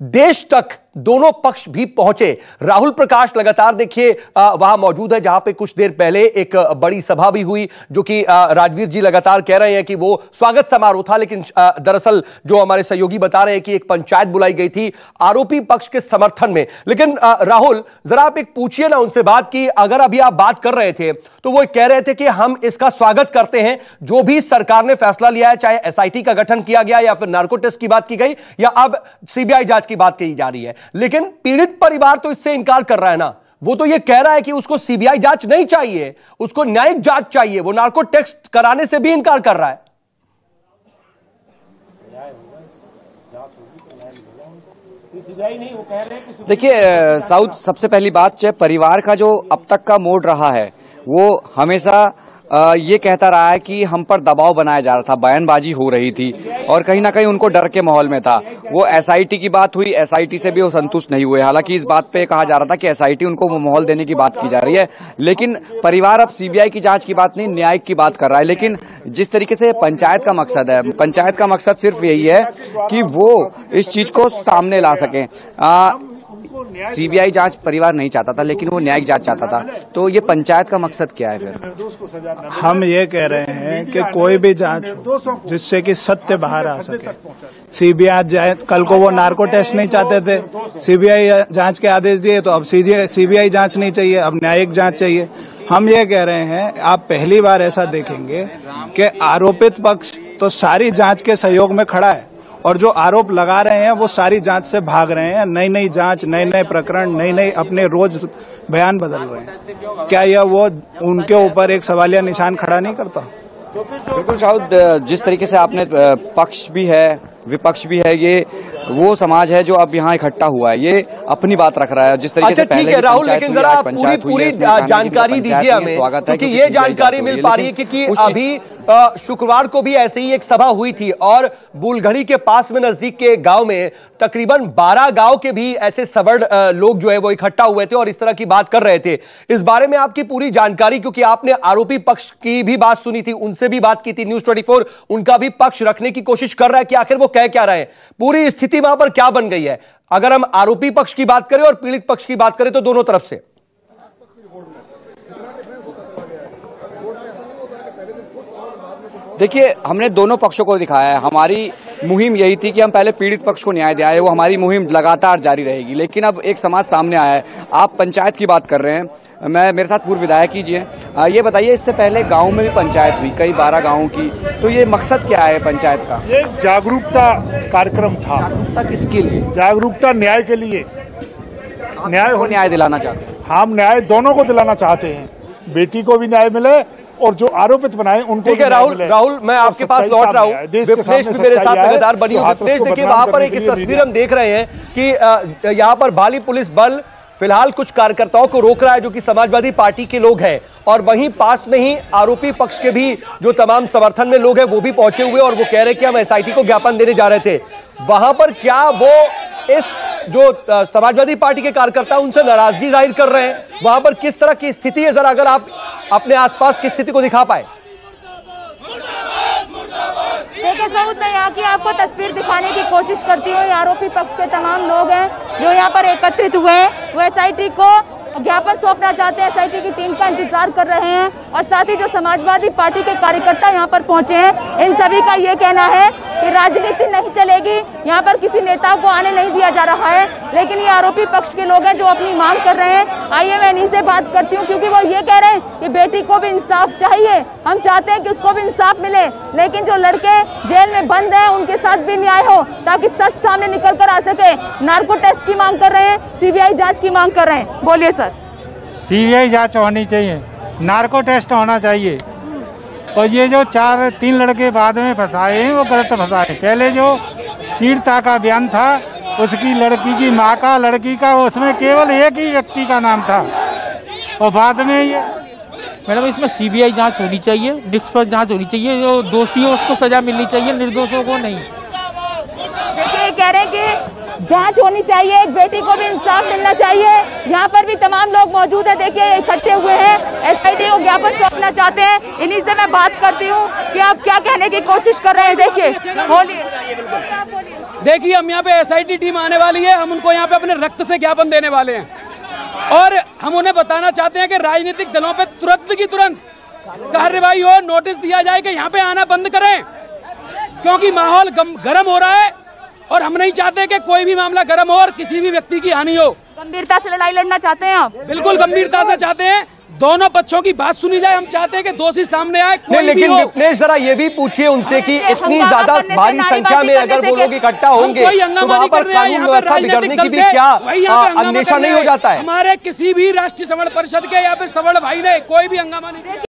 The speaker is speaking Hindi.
देश तक दोनों पक्ष भी पहुंचे। राहुल प्रकाश लगातार देखिए वहां मौजूद है, जहां पे कुछ देर पहले एक बड़ी सभा भी हुई, जो कि राजवीर जी लगातार कह रहे हैं कि वो स्वागत समारोह था, लेकिन दरअसल जो हमारे सहयोगी बता रहे हैं कि एक पंचायत बुलाई गई थी आरोपी पक्ष के समर्थन में। लेकिन राहुल, जरा आप एक पूछिए ना उनसे बात की, अगर अभी आप बात कर रहे थे तो वो कह रहे थे कि हम इसका स्वागत करते हैं, जो भी सरकार ने फैसला लिया है, चाहे एसआईटी का गठन किया गया या फिर नार्को टेस्ट की बात की गई या अब सीबीआई जांच की बात की जा रही है। लेकिन पीड़ित परिवार तो इससे इनकार कर रहा है ना, वो तो ये कह रहा है कि उसको सीबीआई जांच नहीं चाहिए, उसको न्यायिक जांच चाहिए, वो नार्को टेस्ट कराने से भी इनकार कर रहा है। देखिए साउथ, सबसे पहली बात जो परिवार का जो अब तक का मोड रहा है वो हमेशा ये कहता रहा है कि हम पर दबाव बनाया जा रहा था, बयानबाजी हो रही थी और कहीं ना कहीं उनको डर के माहौल में था। वो एसआईटी की बात हुई, एसआईटी से भी वो संतुष्ट नहीं हुए। हालांकि इस बात पे कहा जा रहा था कि एसआईटी उनको माहौल देने की बात की जा रही है, लेकिन परिवार अब सीबीआई की जांच की बात नहीं, न्यायिक की बात कर रहा है। लेकिन जिस तरीके से पंचायत का मकसद है, पंचायत का मकसद सिर्फ यही है कि वो इस चीज को सामने ला सकें। सीबीआई जांच परिवार नहीं चाहता था, लेकिन वो न्यायिक जांच चाहता था। तो ये पंचायत का मकसद क्या है फिर? हम ये कह रहे हैं कि कोई भी जांच हो जिससे कि सत्य बाहर आ सके। सीबीआई जांच, कल को वो नार्को टेस्ट नहीं चाहते थे, सीबीआई जांच के आदेश दिए, तो अब सीबीआई जांच नहीं चाहिए, अब न्यायिक जांच चाहिए। हम ये कह रहे हैं, आप पहली बार ऐसा देखेंगे कि आरोपित पक्ष तो सारी जांच के सहयोग में खड़ा है और जो आरोप लगा रहे हैं वो सारी जांच से भाग रहे हैं। नई नई जांच, नए नए प्रकरण, नई नई अपने रोज बयान बदल रहे हैं। क्या यह वो उनके ऊपर एक सवालिया निशान खड़ा नहीं करता? बिल्कुल साउद, जिस तरीके से आपने पक्ष भी है विपक्ष भी है, ये वो समाज है जो अब यहाँ इकट्ठा हुआ है, ये अपनी बात रख रहा है। जिस तरीके से पहले राहुल, लेकिन जरा पूरी जानकारी दीजिए हमें, क्योंकि ये जानकारी मिल पा रही है क्योंकि अभी शुक्रवार को भी ऐसे ही एक सभा हुई थी और बुलगढ़ी के पास में नजदीक के गांव में तकरीबन 12 गांव के भी ऐसे सवर्ण लोग जो है वो इकट्ठा हुए थे और इस तरह की बात कर रहे थे। इस बारे में आपकी पूरी जानकारी, क्योंकि आपने आरोपी पक्ष की भी बात सुनी थी, उनसे भी बात की थी, न्यूज़ 24 उनका भी पक्ष रखने की कोशिश कर रहा है कि आखिर वो कह क्या रहे हैं, पूरी स्थिति वहां पर क्या बन गई है, अगर हम आरोपी पक्ष की बात करें और पीड़ित पक्ष की बात करें तो दोनों तरफ से। देखिए, हमने दोनों पक्षों को दिखाया है। हमारी मुहिम यही थी कि हम पहले पीड़ित पक्ष को न्याय दिलाएं, वो हमारी मुहिम लगातार जारी रहेगी। लेकिन अब एक समाज सामने आया है। आप पंचायत की बात कर रहे हैं, मेरे साथ पूर्व विधायक कीजिए, ये बताइए, इससे पहले गांव में भी पंचायत हुई, कई 12 गांवों की, तो ये मकसद क्या है पंचायत का? ये जागरूकता कार्यक्रम था। जागरूकता किसके लिए? जागरूकता न्याय के लिए। न्याय दिलाना चाहते हैं हम, न्याय दोनों को दिलाना चाहते हैं, बेटी को भी न्याय मिले और जो आरोपित बनाए उनको। ठीक है राहुल, मैं आपके पास लौट रहा हूं। विपनेश भी मेरे साथ लगातार बनी हुई। विपनेश, देखिए वहां पर एक तस्वीर हम देख रहे हैं कि यहां पर भाली पुलिस बल फिलहाल कुछ कार्यकर्ताओं को रोक रहा है जो कि समाजवादी पार्टी के लोग हैं, और वहीं पास में ही आरोपी पक्ष के भी जो तमाम समर्थन में लोग हैं वो भी पहुंचे हुए और वो कह रहे हैं कि हम एसआईटी को ज्ञापन देने जा रहे थे। वहां पर क्या वो इस जो समाजवादी पार्टी के कार्यकर्ता उनसे नाराजगी जाहिर कर रहे हैं? वहां पर किस तरह की स्थिति है, जरा अगर आप अपने आसपास की स्थिति को दिखा पाए। देखिए साउथ, मैं यहाँ की आपको तस्वीर दिखाने की कोशिश करती हूँ। आरोपी पक्ष के तमाम लोग हैं जो यहाँ पर एकत्रित हुए हैं, वो एसआईटी को ज्ञापन सौंपना चाहते हैं, एसआईटी की टीम का इंतजार कर रहे हैं और साथ ही जो समाजवादी पार्टी के कार्यकर्ता यहाँ पर पहुंचे हैं, इन सभी का ये कहना है कि राजनीति नहीं चलेगी, यहाँ पर किसी नेता को आने नहीं दिया जा रहा है। लेकिन ये आरोपी पक्ष के लोग हैं जो अपनी मांग कर रहे हैं। आइए मैं इन्हीं से बात करती हूँ, क्योंकि वो ये कह रहे हैं कि बेटी को भी इंसाफ चाहिए, हम चाहते हैं कि उसको भी इंसाफ मिले, लेकिन जो लड़के जेल में बंद हैं उनके साथ भी न्याय हो ताकि सच सामने निकल कर आ सके। नार्को टेस्ट की मांग कर रहे हैं, सीबीआई जांच की मांग कर रहे हैं। बोलिए सर। सीबीआई जांच होनी चाहिए, नार्को टेस्ट होना चाहिए, और ये जो 3 लड़के बाद में फंसाए हैं वो गलत फंसाए। पहले जो पीड़िता का बयान था उसकी लड़की की माँ का, लड़की का, उसमें केवल एक ही व्यक्ति का नाम था, और बाद में ये मैडम इसमें सीबीआई जांच होनी चाहिए, निष्पक्ष जांच होनी चाहिए, जो दोषी हो उसको सजा मिलनी चाहिए, निर्दोषों को नहीं। देखिए कह रहे हैं कि जांच होनी चाहिए, एक बेटी को भी इंसाफ मिलना चाहिए। यहाँ पर भी तमाम लोग मौजूद है, देखिए इकट्ठे हुए हैं, एसआईटी को ज्ञापन सौंपना चाहते हैं। इन्हीं से मैं बात करती हूँ कि आप क्या कहने की कोशिश कर रहे हैं। देखिए बोलिए। देखिए हम यहाँ पे SIT टीम आने वाली है, हम उनको यहाँ पे अपने रक्त से ज्ञापन देने वाले हैं और हम उन्हें बताना चाहते हैं कि राजनीतिक दलों पे तुरंत की तुरंत कार्रवाई हो, नोटिस दिया जाए कि यहाँ पे आना बंद करें, क्योंकि माहौल गर्म हो रहा है और हम नहीं चाहते कि कोई भी मामला गर्म हो और किसी भी व्यक्ति की हानि हो। गंभीरता से लड़ाई लड़ना चाहते हैं आप? बिल्कुल गंभीरता से चाहते हैं, दोनों पक्षों की बात सुनी जाए। हम चाहते हैं कि दोषी सामने आए, कोई लेकिन भी हो। विपनेश जरा ये भी पूछिए उनसे कि इतनी ज्यादा भारी संख्या में अगर वो लोग इकट्ठा होंगे तो वहाँ पर कानून व्यवस्था बिगड़ने की भी क्या अंदेशा नहीं हो जाता है? हमारे किसी भी राष्ट्रीय सवर्ण परिषद के या फिर सवर्ण भाई ने कोई भी हंगामा नहीं